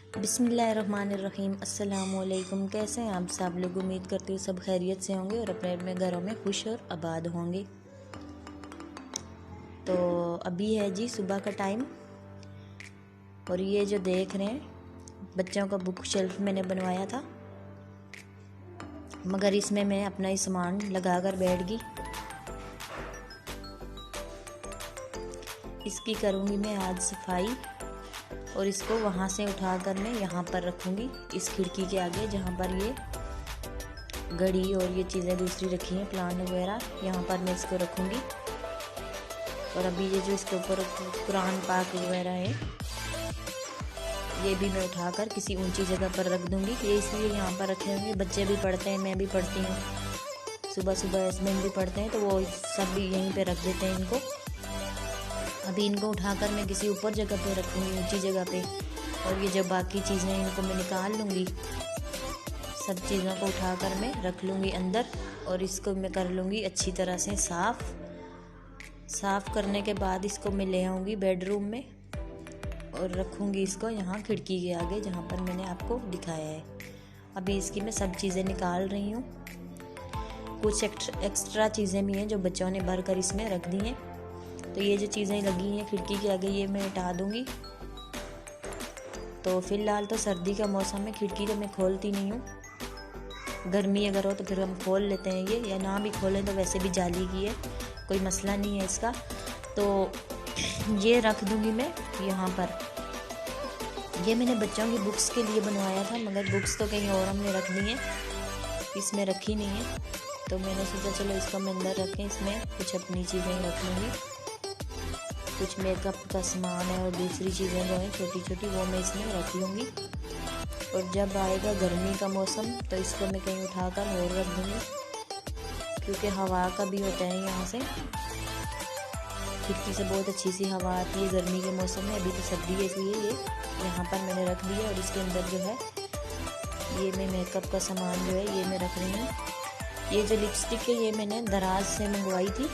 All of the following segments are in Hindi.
बिस्मिल्लाहिर्रहमानिर्रहीम। अस्सलामुअलैकुम। कैसे हैं आप सब लोग? उम्मीद करती हूँ सब खैरियत से होंगे और अपने अपने घरों में खुश और आबाद होंगे। तो अभी है जी सुबह का टाइम और ये जो देख रहे हैं बच्चों का बुक शेल्फ मैंने बनवाया था, मगर इसमें मैं अपना ही सामान लगा कर बैठ गई। इसकी करूँगी मैं आज सफाई और इसको वहाँ से उठाकर मैं यहाँ पर रखूँगी, इस खिड़की के आगे जहाँ पर ये घड़ी और ये चीज़ें दूसरी रखी हैं, प्लांट वगैरह, यहाँ पर मैं इसको रखूँगी। और अभी ये जो इसके ऊपर कुरान पाक वगैरह है ये भी मैं उठाकर किसी ऊंची जगह पर रख दूँगी। ये इसलिए यहाँ पर रखे होंगे, बच्चे भी पढ़ते हैं, मैं भी पढ़ती हूँ, सुबह सुबह हस्बैंड भी पढ़ते हैं, तो वो सब भी यहीं पर रख देते हैं इनको। अभी इनको उठाकर मैं किसी ऊपर जगह पे रखूँगी, ऊंची जगह पे। और ये जो बाकी चीज़ें हैं इनको मैं निकाल लूँगी, सब चीज़ों को उठाकर मैं रख लूँगी अंदर और इसको मैं कर लूँगी अच्छी तरह से साफ़ करने के बाद इसको मैं ले आऊँगी बेडरूम में और रखूँगी इसको यहाँ खिड़की के आगे जहाँ पर मैंने आपको दिखाया है। अभी इसकी मैं सब चीज़ें निकाल रही हूँ। कुछ एक्स्ट्रा चीज़ें भी हैं जो बच्चों ने भर कर इसमें रख दी हैं, तो ये जो चीज़ें लगी हैं खिड़की के आगे ये मैं हटा दूँगी। तो फ़िलहाल तो सर्दी का मौसम है, खिड़की तो मैं खोलती नहीं हूँ। गर्मी अगर हो तो फिर हम खोल लेते हैं ये, या ना भी खोलें तो वैसे भी जाली की है, कोई मसला नहीं है इसका। तो ये रख दूँगी मैं यहाँ पर। ये मैंने बच्चों की बुक्स के लिए बनवाया था, मगर बुक्स तो कहीं और हमने रख दी हैं, इसमें रखी नहीं है। तो मैंने सोचा चलो इसको मैं अंदर रखें, इसमें कुछ अपनी चीज़ें रख लूँगी, कुछ मेकअप का सामान है और दूसरी चीज़ें जो हैं छोटी छोटी वो मैं इसमें रख लूँगी। और जब आएगा गर्मी का मौसम तो इसको मैं कहीं उठाकर और रख दूँगी, क्योंकि हवा का भी होता है, यहाँ से खिड़की से बहुत अच्छी सी हवा आती है गर्मी के मौसम में। अभी तो सर्दी है इसलिए ये यहाँ पर मैंने रख दिया। और इसके अंदर जो है ये मैं मेकअप का सामान जो है ये मैं रख रही हूँ। ये जो लिपस्टिक है ये मैंने दराज से मंगवाई थी,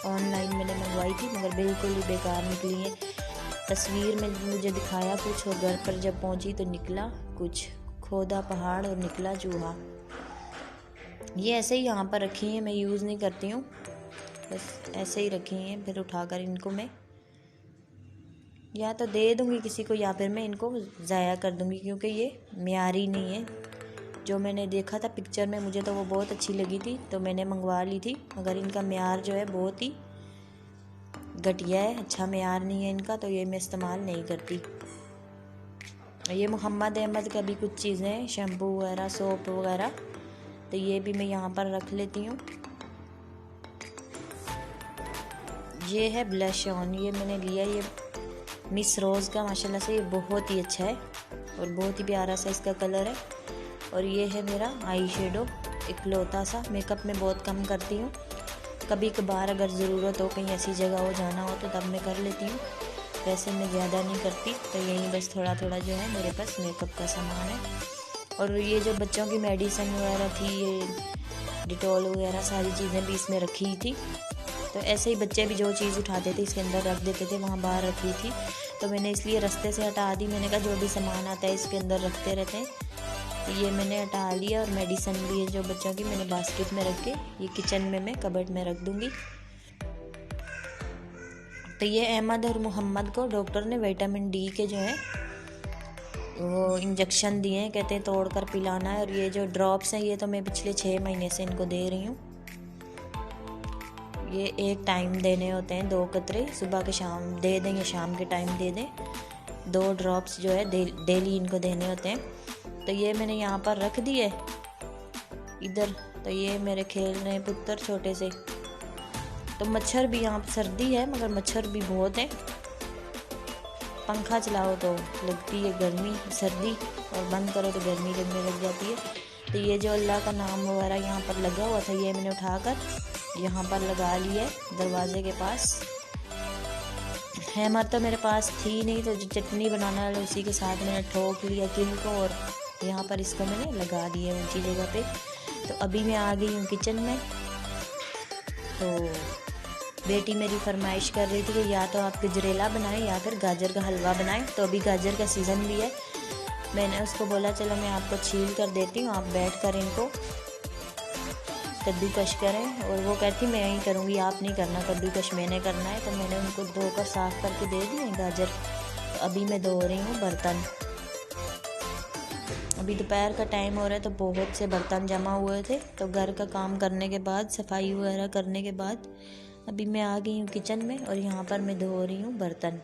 ऑनलाइन मैंने मंगवाई थी, मगर बिल्कुल ही बेकार निकली है। तस्वीर में मुझे दिखाया कुछ और घर पर जब पहुंची तो निकला कुछ, खोदा पहाड़ और निकला चूहा। ये ऐसे ही यहाँ पर रखी हैं, मैं यूज़ नहीं करती हूँ, बस ऐसे ही रखी हैं। फिर उठाकर इनको मैं या तो दे दूँगी किसी को या फिर मैं इनको ज़ाया कर दूँगी, क्योंकि ये मियारी नहीं है। जो मैंने देखा था पिक्चर में मुझे तो वो बहुत अच्छी लगी थी, तो मैंने मंगवा ली थी, मगर इनका म्यार जो है बहुत ही घटिया है, अच्छा म्यार नहीं है इनका, तो ये मैं इस्तेमाल नहीं करती। ये मोहम्मद अहमद का भी कुछ चीज़ें हैं, शैम्पू वगैरह, सोप वगैरह, तो ये भी मैं यहाँ पर रख लेती हूँ। ये है ब्लश ऑन, ये मैंने लिया, ये मिस रोज़ का, माशाल्लाह से ये बहुत ही अच्छा है और बहुत ही प्यारा सा इसका कलर है। और ये है मेरा आई शेडो, इकलौता सा। मेकअप में बहुत कम करती हूँ, कभी कभार अगर ज़रूरत हो, कहीं ऐसी जगह हो जाना हो तो तब मैं कर लेती हूँ, वैसे मैं ज़्यादा नहीं करती। तो यही बस थोड़ा थोड़ा जो है मेरे पास मेकअप का सामान है। और ये जो बच्चों की मेडिसिन वगैरह थी, ये डिटॉल वगैरह सारी चीज़ें भी इसमें रखी थी। तो ऐसे ही बच्चे भी जो चीज़ उठाते थे इसके अंदर रख देते थे, वहाँ बाहर रखी थी, तो मैंने इसलिए रास्ते से हटा दी। मैंने कहा जो भी सामान आता है इसके अंदर रखते रहते हैं, तो ये मैंने हटा लिया। और मेडिसिन भी है जो बच्चों की, मैंने बास्केट में रख के ये किचन में मैं कबर्ड में रख दूँगी। तो ये अहमद और मोहम्मद को डॉक्टर ने विटामिन डी के जो है वो इंजेक्शन दिए हैं, कहते हैं तोड़ कर पिलाना है। और ये जो ड्रॉप्स हैं ये तो मैं पिछले 6 महीने से इनको दे रही हूँ। ये एक टाइम देने होते हैं, 2 कतरे सुबह के शाम दे दें या शाम के टाइम दे दें, 2 ड्रॉप्स जो है डेली इनको देने होते हैं। तो ये मैंने यहाँ पर रख दिए इधर। तो ये मेरे खेल रहे हैं पुत्र छोटे से। तो मच्छर भी, यहाँ सर्दी है मगर मच्छर भी बहुत है, पंखा चलाओ तो लगती है गर्मी सर्दी और बंद करो तो गर्मी लगने लग जाती है। तो ये जो अल्लाह का नाम वगैरह यहाँ पर लगा हुआ था ये मैंने उठाकर यहाँ पर लगा लिया है दरवाजे के पास। हैमर तो मेरे पास थी नहीं, तो जो चटनी बनाना है उसी के साथ मैंने ठोक लिया किल को और यहाँ पर इसको मैंने लगा दिया ऊंची जगह पे। तो अभी मैं आ गई हूँ किचन में। तो बेटी मेरी फरमाइश कर रही थी कि या तो आप गजरेला बनाएं या फिर गाजर का हलवा बनाएं। तो अभी गाजर का सीज़न भी है मैंने उसको बोला चलो मैं आपको छील कर देती हूँ, आप बैठ कर इनको कद्दूकश करें। और वो कहती मैं ही करूँगी, आप नहीं करना, कद्दूकश मैंने करना है। तो मैंने उनको धोकर साफ़ करके दे दिए गाजर। तो अभी मैं धो रही हूँ बर्तन। अभी दोपहर का टाइम हो रहा है तो बहुत से बर्तन जमा हुए थे। तो घर का काम करने के बाद, सफाई वगैरह करने के बाद अभी मैं आ गई हूँ किचन में और यहाँ पर मैं धो रही हूँ बर्तन।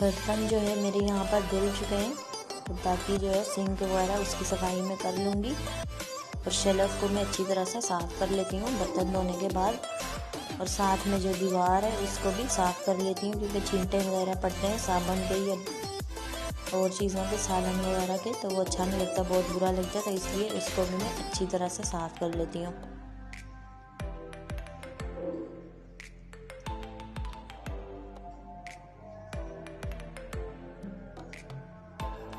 बर्तन जो है मेरे यहाँ पर धुल चुके हैं, तो बाकी जो है सिंक वगैरह उसकी सफाई में कर लूँगी। और शेल्फ को मैं अच्छी तरह से साफ़ कर लेती हूँ बर्तन धोने के बाद। और साथ में जो दीवार है उसको भी साफ़ कर लेती हूँ, क्योंकि छींटे वगैरह पड़ते हैं साबुन के या और चीज़ों के, सालन वगैरह के, तो वो अच्छा नहीं लगता, बहुत बुरा लगता है। तो इसलिए उसको भी मैं अच्छी तरह से साफ़ कर लेती हूँ।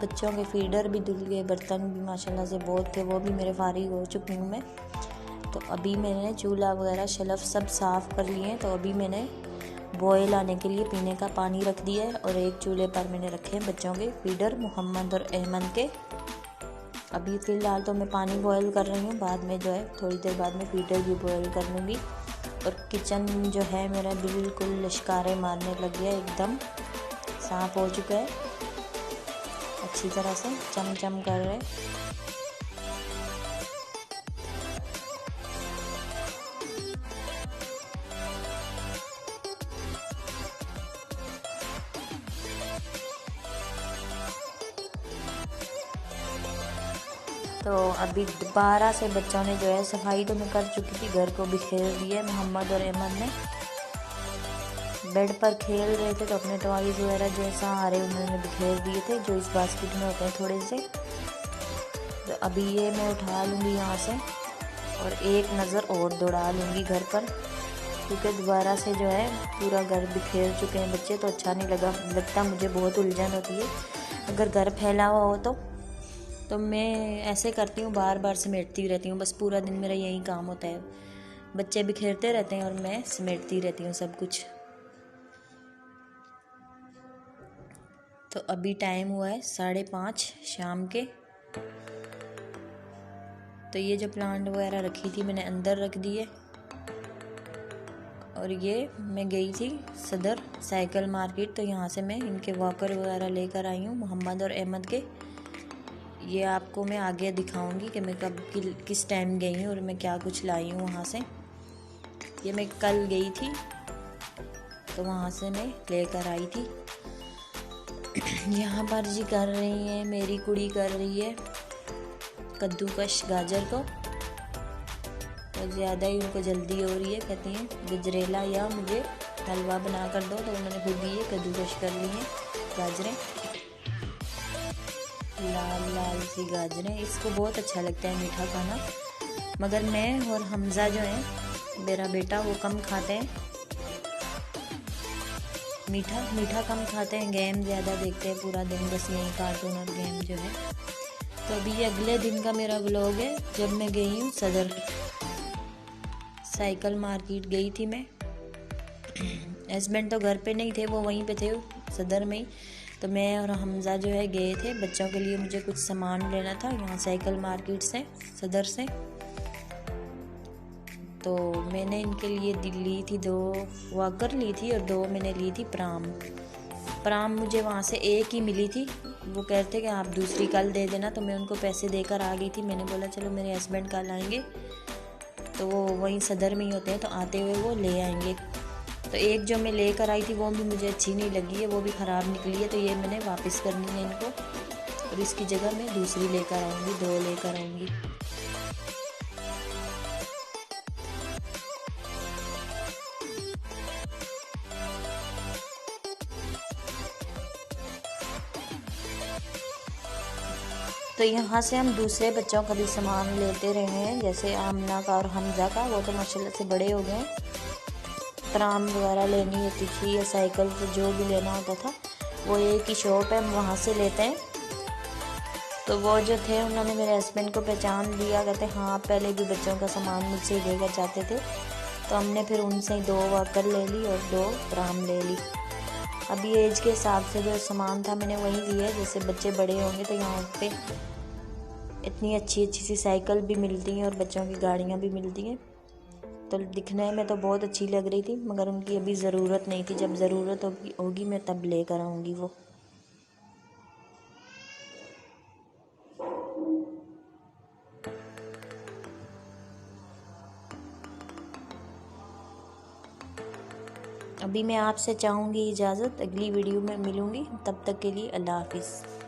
बच्चों के फीडर भी धुल गए, बर्तन भी माशाल्लाह से बहुत थे, वो भी मेरे फारिग हो चुकी हूँ मैं। तो अभी मैंने चूल्हा वगैरह शेल्फ सब साफ़ कर लिए हैं। तो अभी मैंने बॉयल आने के लिए पीने का पानी रख दिया है और एक चूल्हे पर मैंने रखे हैं बच्चों के फीडर मोहम्मद और अहमद के। अभी फ़िलहाल तो मैं पानी बॉयल कर रही हूँ, बाद में जो है थोड़ी देर बाद में फीडर भी बॉयल कर लूँगी। और किचन जो है मेरा बिल्कुल लश्कारे मारने लग गया, एकदम साफ़ हो चुका है, अच्छी तरह से चमचम कर रहे। तो अभी 12 से बच्चों ने जो है सफाई तो मैं कर चुकी थी, घर को बिखेर दिया। मोहम्मद और अहमद ने बेड पर खेल रहे थे तो अपने टॉयज़ वगैरह जो है सहारे उन्होंने बिखेर दिए थे, जो इस बास्केट में होते हैं थोड़े से। तो अभी ये मैं उठा लूँगी यहाँ से और एक नज़र और दौड़ा लूँगी घर पर, क्योंकि दोबारा से जो है पूरा घर बिखेर चुके हैं बच्चे, तो अच्छा नहीं लगता, मुझे बहुत उलझन होती है अगर घर फैला हुआ हो तो मैं ऐसे करती हूँ, बार बार समेटती रहती हूँ, बस पूरा दिन मेरा यही काम होता है। बच्चे बिखेरते रहते हैं और मैं समेटती रहती हूँ सब कुछ। तो अभी टाइम हुआ है 5:30 शाम के। तो ये जो प्लांट वगैरह रखी थी मैंने अंदर रख दिए। और ये मैं गई थी सदर साइकिल मार्केट, तो यहाँ से मैं इनके वॉकर वगैरह लेकर आई हूँ मोहम्मद और अहमद के। ये आपको मैं आगे दिखाऊंगी कि मैं कब किस टाइम गई हूँ और मैं क्या कुछ लाई हूँ वहाँ से। ये मैं कल गई थी तो वहाँ से मैं लेकर आई थी। यहाँ पर जी कर रही है, मेरी कुड़ी कर रही है कद्दूकश गाजर को, तो ज़्यादा ही उनको जल्दी हो रही है। कहती हैं गजरेला या मुझे हलवा बना कर दो, तो उन्होंने खुद ही कद्दूकश कर ली है गाजरें, लाल लाल सी गाजरें। इसको बहुत अच्छा लगता है मीठा खाना, मगर मैं और हमज़ा जो है मेरा बेटा वो कम खाते हैं मीठा कम खाते हैं, गेम ज़्यादा देखते हैं पूरा दिन, बस यही कार्टून और गेम जो है। तो अभी ये अगले दिन का मेरा व्लॉग है, जब मैं गई हूँ सदर साइकिल मार्केट गई थी मैं। हस्बैंड तो घर पे नहीं थे, वो वहीं पे थे सदर में ही। तो मैं और हमज़ा जो है गए थे, बच्चों के लिए मुझे कुछ सामान लेना था यहाँ साइकिल मार्केट से, सदर से। तो मैंने इनके लिए ली थी 2 वॉकर ली थी और 2 मैंने ली थी प्राम मुझे वहाँ से एक ही मिली थी। वो कहते कि आप दूसरी कल दे देना, तो मैं उनको पैसे देकर आ गई थी। मैंने बोला चलो मेरे हस्बैंड कल आएंगे, तो वो वहीं सदर में ही होते हैं, तो आते हुए वो ले आएंगे तो एक जो मैं लेकर आई थी वो भी मुझे अच्छी नहीं लगी है, वो भी ख़राब निकली है, तो ये मैंने वापस करनी है इनको और इसकी जगह मैं दूसरी लेकर आऊँगी, 2 लेकर आऊँगी। तो यहाँ से हम दूसरे बच्चों का भी सामान लेते रहे हैं, जैसे आमना का और हमज़ा का, वो तो माशाल्लाह से बड़े हो गए हैं। तराम वगैरह लेनी होती थी या साइकिल से जो भी लेना होता था वो एक ही शॉप है, हम वहाँ से लेते हैं। तो वो जो थे उन्होंने मेरे हस्बैंड को पहचान लिया, कहते हाँ पहले भी बच्चों का सामान मुझसे ही लेकर जाते थे, तो हमने फिर उनसे ही 2 वॉकर ले ली और 2 तराम ले ली। अभी एज के हिसाब से जो सामान था मैंने वही लिया है, जैसे बच्चे बड़े होंगे तो यहाँ पे इतनी अच्छी अच्छी सी साइकिल भी मिलती हैं और बच्चों की गाड़ियाँ भी मिलती हैं। तो दिखने में तो बहुत अच्छी लग रही थी, मगर उनकी अभी ज़रूरत नहीं थी, जब ज़रूरत होगी मैं तब लेकर आऊँगी वो। अभी मैं आपसे चाहूँगी इजाज़त, अगली वीडियो में मिलूँगी, तब तक के लिए अल्लाह हाफ़िज़।